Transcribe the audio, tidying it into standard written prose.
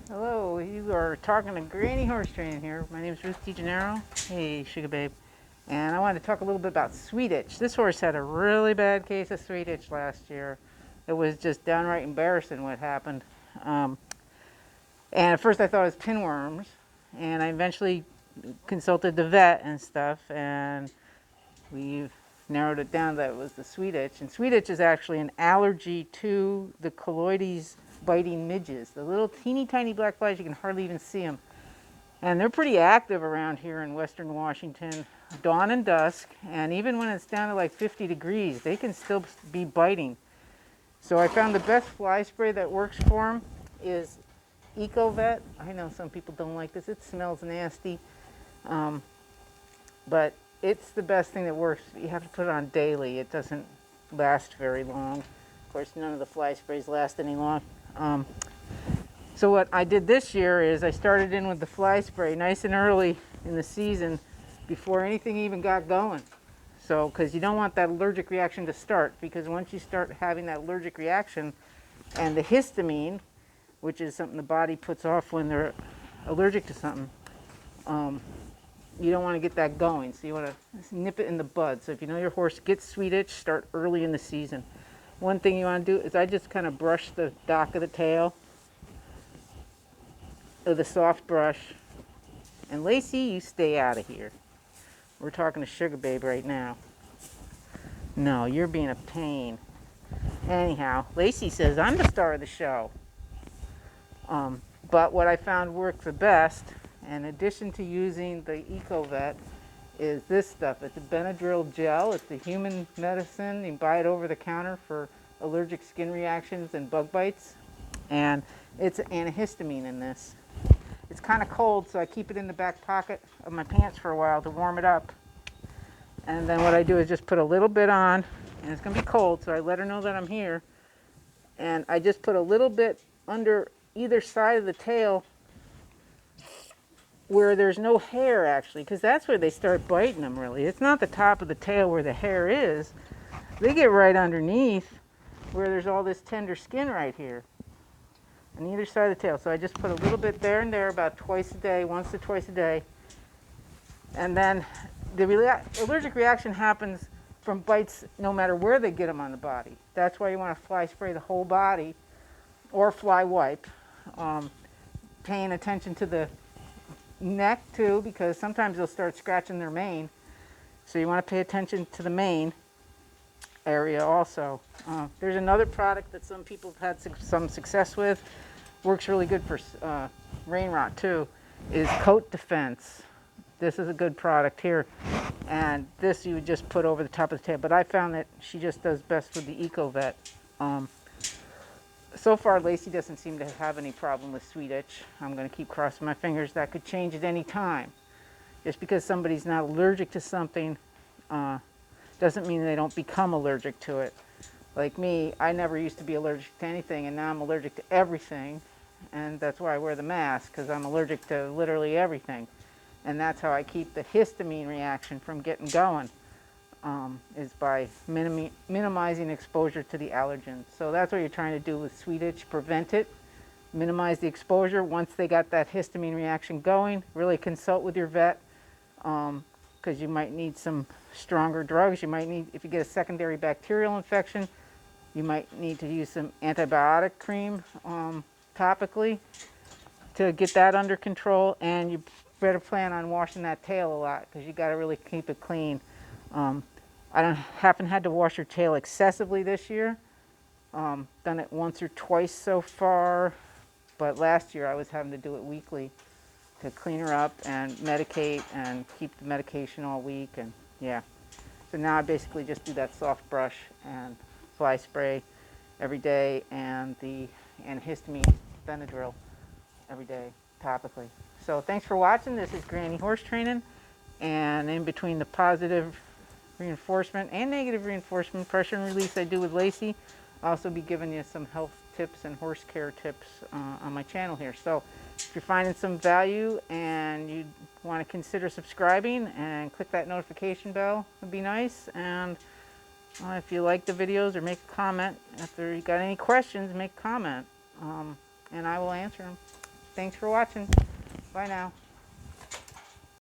Hello, you are talking to Granny Horse Training here. My name is Ruth DeGennaro. Hey, Sugar Babe. And I wanted to talk a little bit about sweet itch. This horse had a really bad case of sweet itch last year. It was just downright embarrassing what happened. And at first I thought it was pinworms. And I eventually consulted the vet and stuff. And we've narrowed it down that it was the sweet itch. And sweet itch is actually an allergy to the colloides biting midges. The little teeny tiny black flies, you can hardly even see them. And they're pretty active around here in western Washington, dawn and dusk. And even when it's down to like 50 degrees, they can still be biting. So I found the best fly spray that works for them is EcoVet. I know some people don't like this. It smells nasty. But it's the best thing that works. You have to put it on daily. It doesn't last very long. Of course, none of the fly sprays last any long. So what I did this year is I started in with the fly spray nice and early in the season before anything even got going. So, because you don't want that allergic reaction to start, because once you start having that allergic reaction and the histamine, which is something the body puts off when they're allergic to something, you don't want to get that going. So you want to nip it in the bud. So if you know your horse gets sweet itch, start early in the season. One thing you want to do is I just kind of brush the dock of the tail with a soft brush. And Lacey, you stay out of here. We're talking to Sugar Babe right now. No, you're being a pain. Anyhow, Lacey says I'm the star of the show. But what I found worked the best, in addition to using the EcoVet, is this stuff. It's a Benadryl gel. It's a human medicine. You can buy it over the counter for allergic skin reactions and bug bites. And it's an antihistamine in this. It's kind of cold, so I keep it in the back pocket of my pants for a while to warm it up. And then what I do is just put a little bit on, and it's going to be cold, so I let her know that I'm here. And I just put a little bit under either side of the tail where there's no hair, actually, because that's where they start biting them, really. It's not the top of the tail where the hair is. They get right underneath where there's all this tender skin right here on either side of the tail. So I just put a little bit there and there about twice a day, once to twice a day. And then the allergic reaction happens from bites no matter where they get them on the body. That's why you want to fly spray the whole body or fly wipe. Paying attention to the neck too, because sometimes they'll start scratching their mane. So you want to pay attention to the mane area also. There's another product that some people have had some success with, works really good for rain rot too, is Coat Defense. This is a good product here, and this you would just put over the top of the tail, but I found that she just does best with the EcoVet. So far Lacey doesn't seem to have any problem with sweet itch. I'm going to keep crossing my fingers. That could change at any time. Just because somebody's not allergic to something doesn't mean they don't become allergic to it. Like me, I never used to be allergic to anything, and now I'm allergic to everything. And that's why I wear the mask, because I'm allergic to literally everything. And that's how I keep the histamine reaction from getting going, is by minimizing exposure to the allergens. So that's what you're trying to do with sweet itch, prevent it, minimize the exposure. Once they got that histamine reaction going, really consult with your vet, because you might need some stronger drugs. You might need, if you get a secondary bacterial infection, you might need to use some antibiotic cream topically to get that under control. And you better plan on washing that tail a lot, because you got to really keep it clean. I haven't had to wash her tail excessively this year. Done it once or twice so far, but last year I was having to do it weekly to clean her up and medicate and keep the medication all week, and yeah. So now I basically just do that soft brush and fly spray every day, and the antihistamine Benadryl every day topically. So thanks for watching. This is Granny Horse Training, and in between the positive reinforcement and negative reinforcement, pressure and release I do with Lacey, I'll also be giving you some health tips and horse care tips on my channel here. So if you're finding some value and you want to consider subscribing and click that notification bell, it'd be nice. And if you like the videos, or make a comment. If you got any questions, make a comment, and I will answer them. Thanks for watching. Bye now.